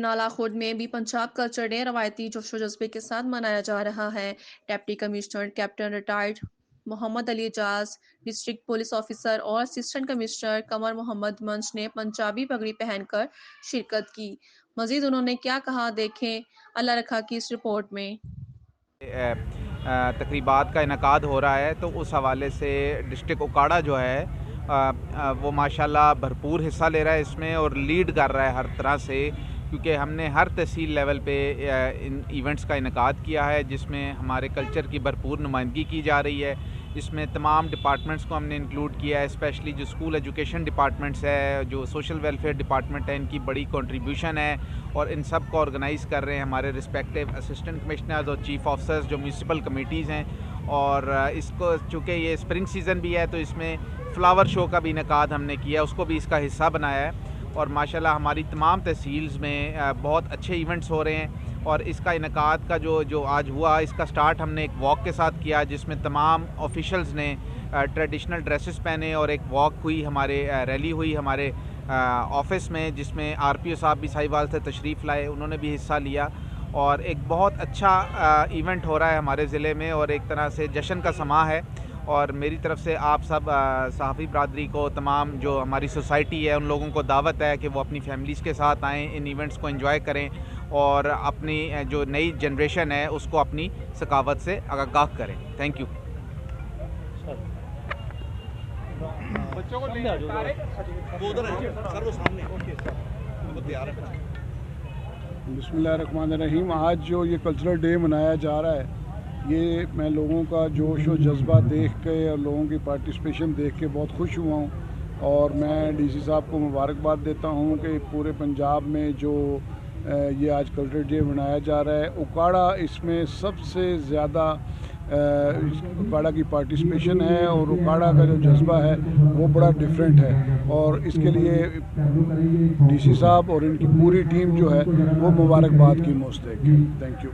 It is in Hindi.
नाला खुर्द में भी पंजाब कल्चर डे रवायती जोशो जज्बे के साथ मनाया जा रहा है। Deputy commissioner captain retired Mohammad Ali Ejaz, district police officer और असिस्टेंट कमिश्नर कमर मोहम्मद मंच ने पंजाबी पगड़ी पहनकर शिरकत की। मजीद उन्होंने क्या कहा, देखें अल्लाह रखा की इस रिपोर्ट में। तकरीबात का इनकाद हो रहा है, तो उस हवाले से डिस्ट्रिक्ट उकाड़ा जो है वो माशाल्लाह भरपूर हिस्सा ले रहा है इसमें और लीड कर रहा है हर तरह से, क्योंकि हमने हर तहसील लेवल पे इन इवेंट्स का इनकाद किया है जिसमें हमारे कल्चर की भरपूर नुमाइंदगी की जा रही है। इसमें तमाम डिपार्टमेंट्स को हमने इंक्लूड किया है, स्पेशली जो स्कूल एजुकेशन डिपार्टमेंट्स है, जो सोशल वेलफेयर डिपार्टमेंट है, इनकी बड़ी कंट्रीब्यूशन है और इन सब को ऑर्गेनाइज़ कर रहे हैं हमारे रिस्पेक्टिव असिस्टेंट कमिश्नर्स और चीफ ऑफिसर्स जो म्यूनसिपल कमेटीज़ हैं। और इसको चूँकि ये स्प्रिंग सीज़न भी है तो इसमें फ़्लावर शो का भी इनकाद हमने किया, उसको भी इसका हिस्सा बनाया है और माशाल्लाह हमारी तमाम तहसील्स में बहुत अच्छे इवेंट्स हो रहे हैं। और इसका इनकाद का जो आज हुआ, इसका स्टार्ट हमने एक वॉक के साथ किया जिसमें तमाम ऑफिशल्स ने ट्रेडिशनल ड्रेसेस पहने और एक वॉक हुई, हमारे रैली हुई हमारे ऑफिस में, जिसमें आरपीओ साहब भी साहिवाल से तशरीफ़ लाए, उन्होंने भी हिस्सा लिया और एक बहुत अच्छा इवेंट हो रहा है हमारे ज़िले में और एक तरह से जश्न का समा है। और मेरी तरफ से आप सब सहाफ़ी बरादरी को, तमाम जो हमारी सोसाइटी है, उन लोगों को दावत है कि वो अपनी फैमिलीज़ के साथ आएँ, इन इवेंट्स को एंजॉय करें और अपनी जो नई जनरेशन है उसको अपनी सकावत से आगाह करें। Thank you. बच्चों को ले वो उधर है सर, वो सामने वो तैयार है। बिस्मिल्लाहिर्रहमानिर्रहीम। आज जो ये कल्चरल डे मनाया जा रहा है, ये मैं लोगों का जोश और जज्बा देख के और लोगों की पार्टिसिपेशन देख के बहुत खुश हुआ हूँ और मैं डीसी साहब को मुबारकबाद देता हूँ कि पूरे पंजाब में जो ये आज कल्चरल डे मनाया जा रहा है, उकाड़ा इसमें सबसे ज़्यादा उकाड़ा की पार्टिसिपेशन है और उकाड़ा का जो जज्बा है वो बड़ा डिफरेंट है और इसके लिए डीसी साहब और इनकी पूरी टीम जो है वो मुबारकबाद की मुस्तहिक है। Thank you.